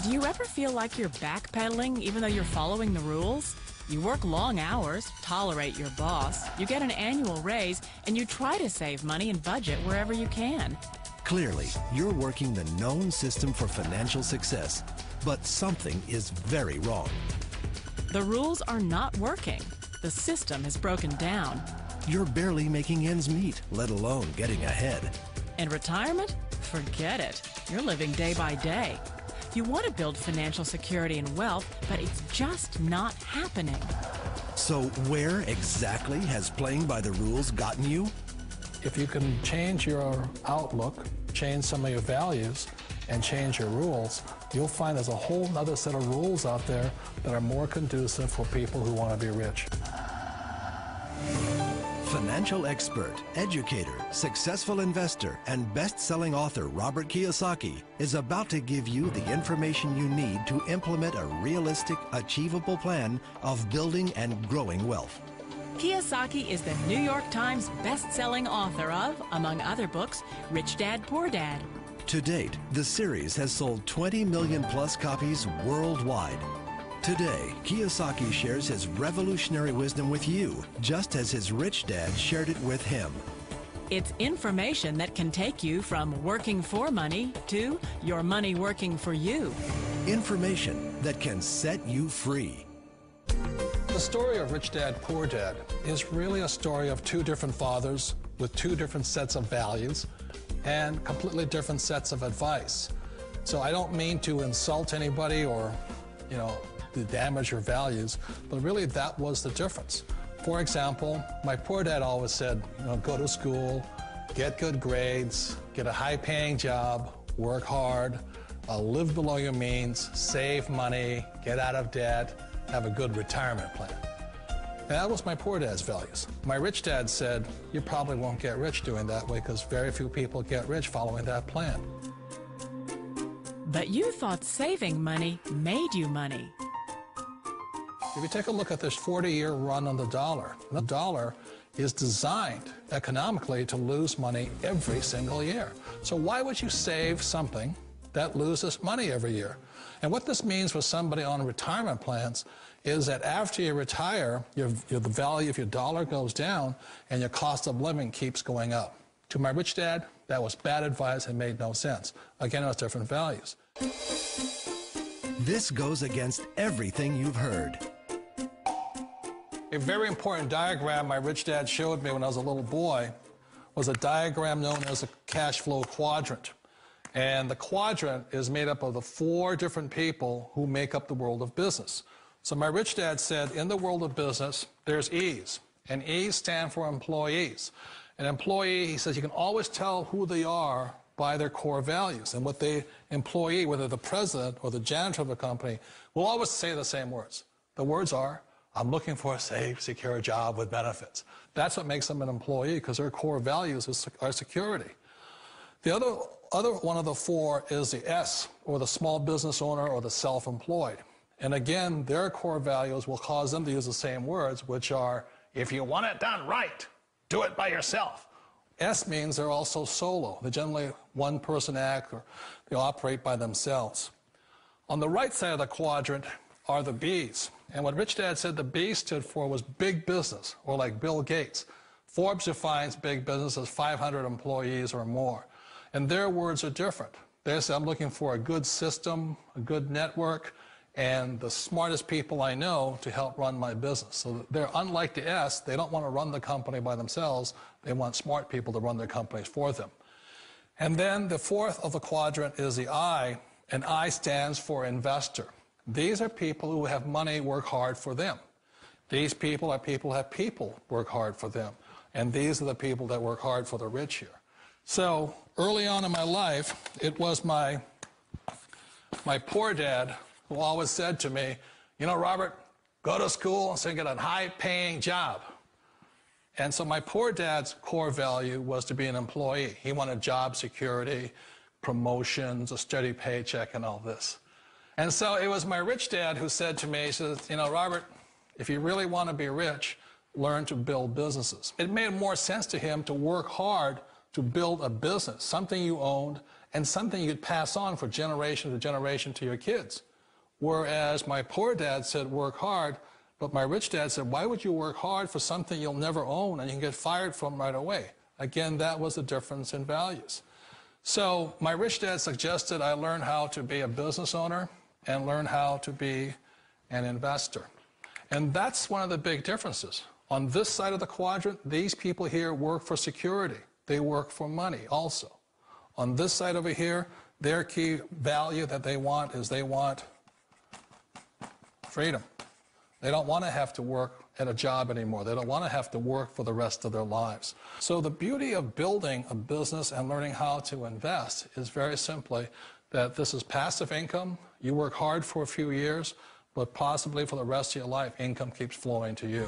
Do you ever feel like you're backpedaling even though you're following the rules? You work long hours, tolerate your boss, you get an annual raise, and you try to save money and budget wherever you can. Clearly, you're working the known system for financial success, but something is very wrong. The rules are not working. The system is broken down. You're barely making ends meet, let alone getting ahead. And retirement? Forget it. You're living day by day. You want to build financial security and wealth, but it's just not happening. So where exactly has playing by the rules gotten you? If you can change your outlook, change some of your values, and change your rules, you'll find there's a whole other set of rules out there that are more conducive for people who want to be rich. Financial expert, educator, successful investor, and best-selling author Robert Kiyosaki is about to give you the information you need to implement a realistic, achievable plan of building and growing wealth. Kiyosaki is the New York Times best-selling author of, among other books, Rich Dad, Poor Dad. To date, the series has sold 20 million plus copies worldwide. Today, Kiyosaki shares his revolutionary wisdom with you, just as his rich dad shared it with him. It's information that can take you from working for money to your money working for you. Information that can set you free. The story of Rich Dad, Poor Dad is really a story of two different fathers with two different sets of values and completely different sets of advice. So I don't mean to insult anybody or, to damage your values, but really that was the difference. For example, my poor dad always said, go to school, get good grades, get a high-paying job, work hard, live below your means, save money, get out of debt, have a good retirement plan. And that was my poor dad's values. My rich dad said, you probably won't get rich doing that way because very few people get rich following that plan. But you thought saving money made you money. If you take a look at this 40-year run on the dollar is designed economically to lose money every single year. So why would you save something that loses money every year? And what this means for somebody on retirement plans is that after you retire, the value of your dollar goes down and your cost of living keeps going up. To my rich dad, that was bad advice and made no sense. Again, it was different values. This goes against everything you've heard. A very important diagram my rich dad showed me when I was a little boy was a diagram known as a cash flow quadrant. And the quadrant is made up of the 4 different people who make up the world of business. So my rich dad said, in the world of business, there's E's, and E's stand for employees. An employee, he says, you can always tell who they are by their core values. And what the employee, whether the president or the janitor of a company, will always say the same words. The words are, I'm looking for a safe, secure job with benefits. That's what makes them an employee, because their core values are security. The other one of the 4 is the S, or the small business owner or the self-employed. And again, their core values will cause them to use the same words, which are, if you want it done right, do it by yourself. S means they're also solo. They're generally one-person act, or they operate by themselves. On the right side of the quadrant are the B's. And what Rich Dad said the B stood for was big business, or like Bill Gates. Forbes defines big business as 500 employees or more. And their words are different. They say, I'm looking for a good system, a good network, and the smartest people I know to help run my business. So they're unlike the S. They don't want to run the company by themselves. They want smart people to run their companies for them. And then the 4th of the quadrant is the I, and I stands for investor. These are people who have money work hard for them. These people are people who have people work hard for them. And these are the people that work hard for the rich here. So early on in my life, it was my poor dad who always said to me, Robert, go to school and get a high-paying job. And so my poor dad's core value was to be an employee. He wanted job security, promotions, a steady paycheck, and all this. And so it was my rich dad who said to me, he says, Robert, if you really want to be rich, learn to build businesses. It made more sense to him to work hard to build a business, something you owned and something you could pass on for generation to generation to your kids. Whereas my poor dad said, work hard, but my rich dad said, why would you work hard for something you'll never own and you can get fired from right away? Again, that was the difference in values. So my rich dad suggested I learn how to be a business owner and learn how to be an investor. And that's one of the big differences. On this side of the quadrant, these people here work for security. They work for money also. On this side over here, their key value that they want is they want freedom. They don't want to have to work at a job anymore. They don't want to have to work for the rest of their lives. So the beauty of building a business and learning how to invest is very simply that this is passive income. You work hard for a few years, but possibly for the rest of your life, income keeps flowing to you.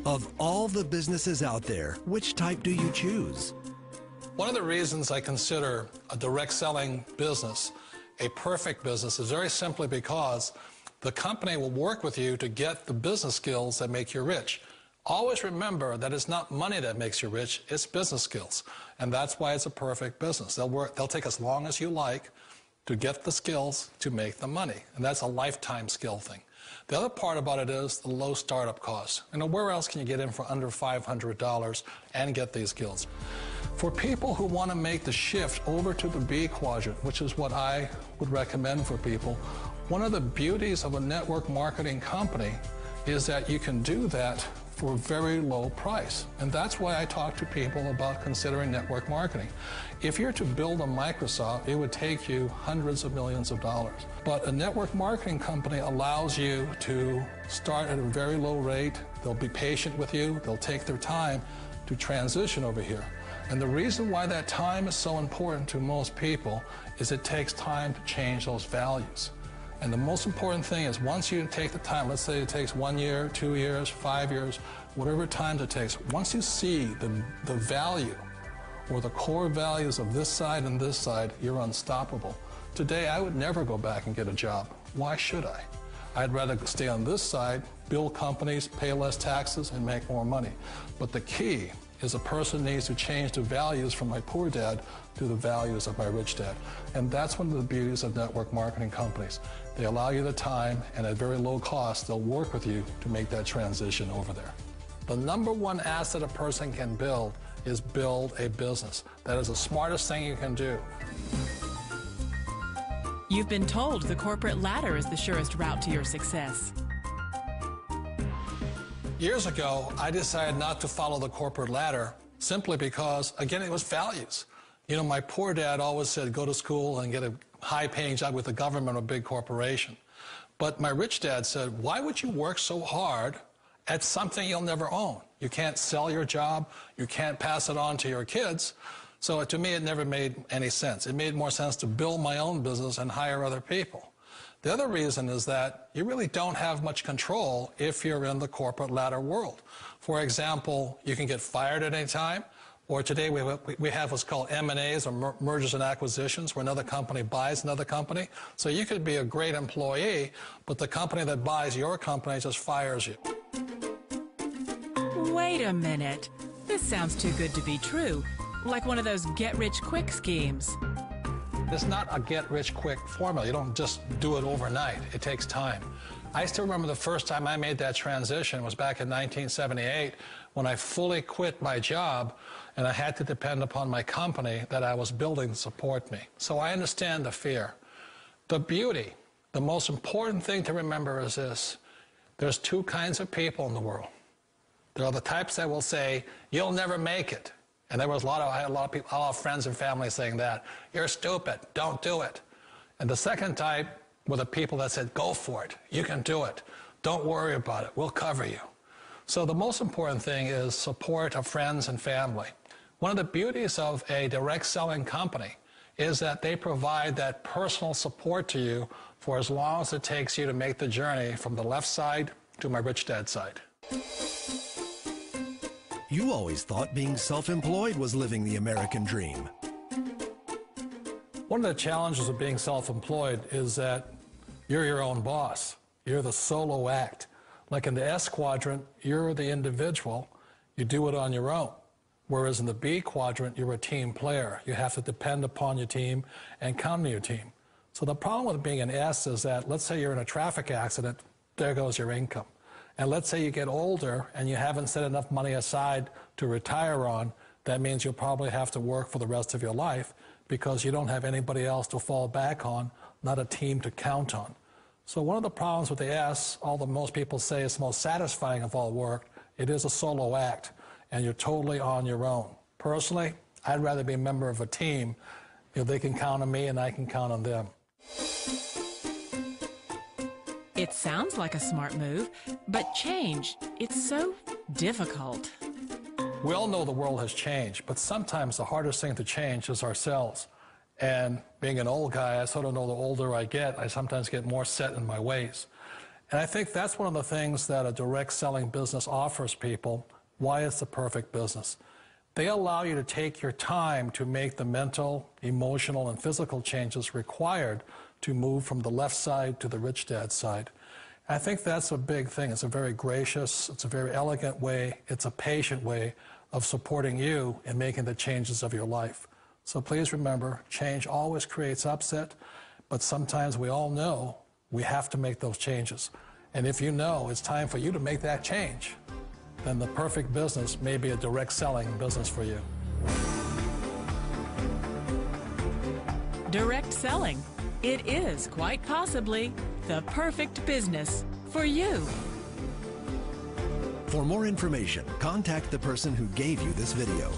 Of all the businesses out there, which type do you choose? One of the reasons I consider a direct selling business a perfect business is very simply because the company will work with you to get the business skills that make you rich. Always remember that it's not money that makes you rich, it's business skills. And that's why it's a perfect business. They'll take as long as you like to get the skills to make the money. And that's a lifetime skill thing. The other part about it is the low startup cost. You know, where else can you get in for under $500 and get these skills? For people who want to make the shift over to the B quadrant, which is what I would recommend for people, one of the beauties of a network marketing company is that you can do that for a very low price. And that's why I talk to people about considering network marketing. If you're to build a Microsoft, it would take you hundreds of millions of dollars. But a network marketing company allows you to start at a very low rate. They'll be patient with you. They'll take their time to transition over here. And the reason why that time is so important to most people is it takes time to change those values. And the most important thing is once you take the time, let's say it takes 1 year, 2 years, 5 years, whatever time it takes, once you see the value or the core values of this side and this side, you're unstoppable. Today, I would never go back and get a job. Why should I? I'd rather stay on this side, build companies, pay less taxes, and make more money. But the key is a person needs to change the values from my poor dad to the values of my rich dad. And that's one of the beauties of network marketing companies. They allow you the time, and at very low cost, they'll work with you to make that transition over there. The number one asset a person can build is build a business. That is the smartest thing you can do. You've been told the corporate ladder is the surest route to your success. Years ago, I decided not to follow the corporate ladder simply because, again, it was values. You know, my poor dad always said, go to school and get a high-paying job with the government or a big corporation. But my rich dad said, why would you work so hard at something you'll never own? You can't sell your job. You can't pass it on to your kids. So to me, it never made any sense. It made more sense to build my own business and hire other people. The other reason is that you really don't have much control if you're in the corporate ladder world. For example, you can get fired at any time, or today we have what's called M&As, or mergers and acquisitions, where another company buys another company. So you could be a great employee, but the company that buys your company just fires you. Wait a minute. This sounds too good to be true. Like one of those get-rich-quick schemes. It's not a get-rich-quick formula. You don't just do it overnight. It takes time. I still remember the first time I made that transition was back in 1978 when I fully quit my job and I had to depend upon my company that I was building to support me. So I understand the fear. The beauty, the most important thing to remember is this. There's two kinds of people in the world. There are the types that will say, you'll never make it. And there was I had a lot of people, a lot of friends and family saying that. You're stupid. Don't do it. And the second type were the people that said, go for it. You can do it. Don't worry about it. We'll cover you. So the most important thing is support of friends and family. One of the beauties of a direct selling company is that they provide that personal support to you for as long as it takes you to make the journey from the left side to my rich dad side. You always thought being self-employed was living the American dream. One of the challenges of being self-employed is that you're your own boss. You're the solo act. Like in the S quadrant, you're the individual. You do it on your own. Whereas in the B quadrant, you're a team player. You have to depend upon your team and count on your team. So the problem with being an S is that, let's say you're in a traffic accident, there goes your income. And let's say you get older and you haven't set enough money aside to retire on, that means you'll probably have to work for the rest of your life because you don't have anybody else to fall back on, not a team to count on. So one of the problems with the S, although most people say it's the most satisfying of all work, it is a solo act, and you're totally on your own. Personally, I'd rather be a member of a team. They can count on me and I can count on them. It sounds like a smart move, but change, it's so difficult. We all know the world has changed, but sometimes the hardest thing to change is ourselves. And being an old guy, I sort of know the older I get, I sometimes get more set in my ways. And I think that's one of the things that a direct selling business offers people, why it's the perfect business. They allow you to take your time to make the mental, emotional, and physical changes required to move from the left side to the rich dad side. I think that's a big thing. It's a very gracious, it's a very elegant way, it's a patient way of supporting you in making the changes of your life. So please remember, change always creates upset, but sometimes we all know we have to make those changes. And if you know it's time for you to make that change, then the perfect business may be a direct selling business for you. Direct selling. It is quite possibly the perfect business for you. For more information, contact the person who gave you this video.